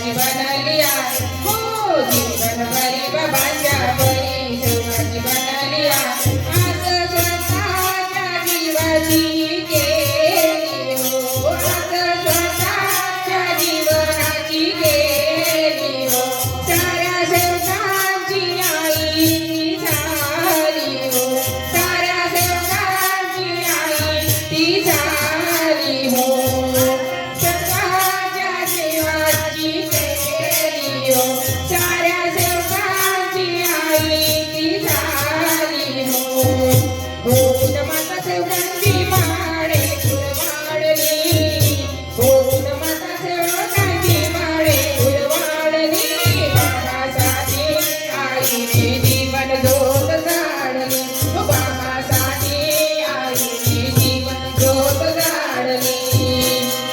सेवकाची बनली आहे हो जीवन भरी बाबांच्या परी सेवकाची बनली आहे आज स्वतःच्या जीवाची केली हो आज स्वतःच्या जीवनाची केली हो साऱ्या सेवकांची आई झाली हो साऱ्या सेवकांची आई ती झाली हो स्वतःच्या जीवाची केली हो साऱ्या सेवकांची आई ती झाली हो हो माता सेवकांची माडे फुलवाडली हो माता सेवकांची माडे फुलवाडली बाबासाठी आईने जीवन ज्योत जाळली हो बाबासाठी आईने जीवन ज्योत जाळली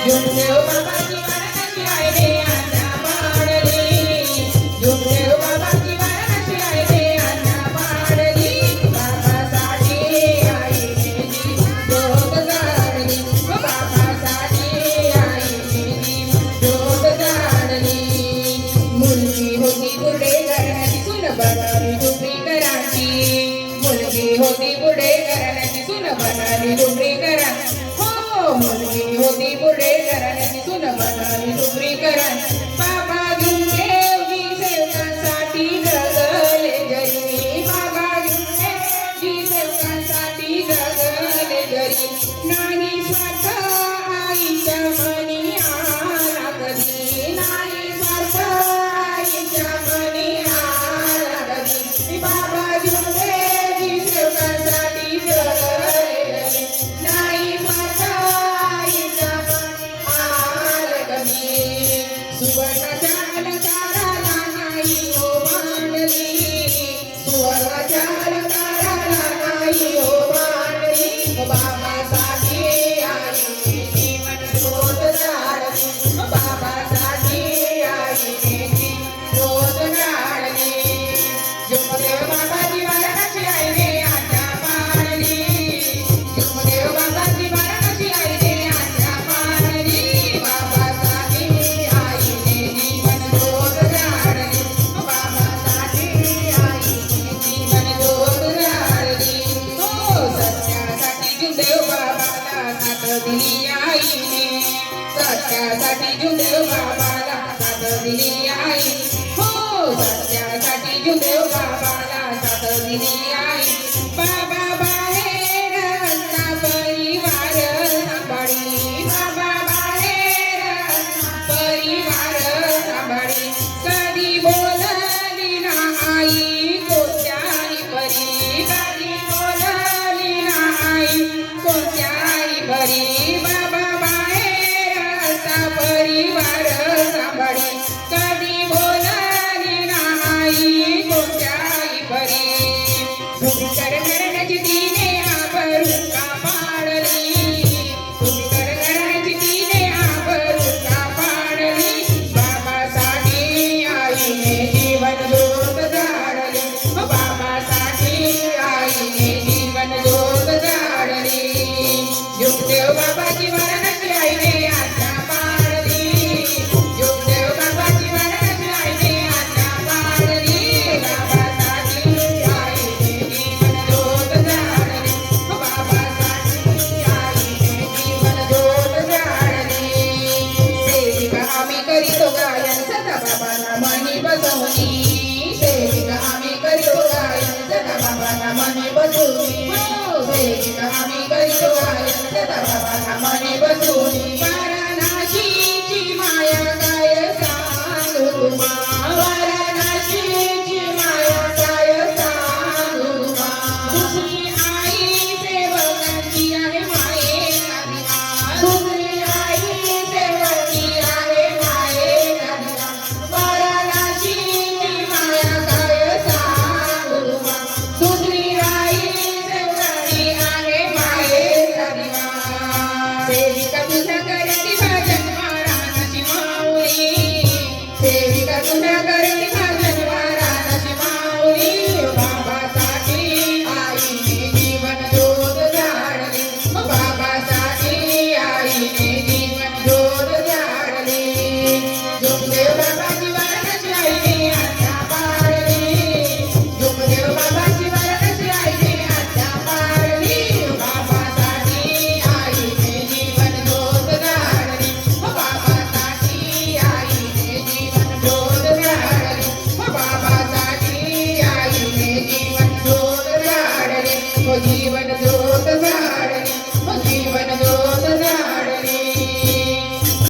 जुमदेव बाबाची वारणाची आईने अन्ना पाडली जुमदेव बाबाची वारणाची आईने अन्ना पाडली बाबासाठी आईने जीवन ज्योत जाळली हो बाबासाठी आईने जीवन ज्योत जाळली मुलगी होती पुढे करण्याची सुन बनाली डुबरीकरांची मुलगी होती पुढे करण्याची सुन बनाली डुबरीकरांची हो मुलगी होती पुढे करण्याची सुन बनाली डुबरीकरांची बाबा जुमदेवजी सेवकांसाठी जगले जरी बाबा जुमदेवजी सेवकांसाठी जगले जरी नाही स्वार्थ आईच्या मनी आला कधी नाही स्वार्थ आईच्या मनी आला कधी बाबा जुमदेवजी सेवकांसाठी जगले जरी नाही स्वार्थ आईच्या मनी आला कधी सुवर्णाच्या अलंकाराला नाही हो मांडली सुवर्णाच्या अलंकाराला नाही हो मांडली बाबासाठी आईने जीवन ज्योत जाळली बाबासाठी आईने जीवन ज्योत जाळली जुमदेव बाबाची वारणाची आईने आज्ञा पाळली जुमदेव बाबाची वारणाची आईने आज्ञा पाळली बाबासाठी आईने जीवन ज्योत जाळली बाबासाठी आईने जीवन ज्योत जाळली हो सत्यासाठी जुमदेव बाबाला साथ दिली आईने सत्यासाठी जुमदेव बाबाला साथ दिली आई हो सत्यासाठी जुमदेव बाबाला साथ दिली आई बाबा बाहेर असता परिवार सांभाळी बाबा बाहेर असता परिवार सांभाळी कधी बोलली ना आई कोणत्याही परी कधी बोलली ना आई कोणत्याही परी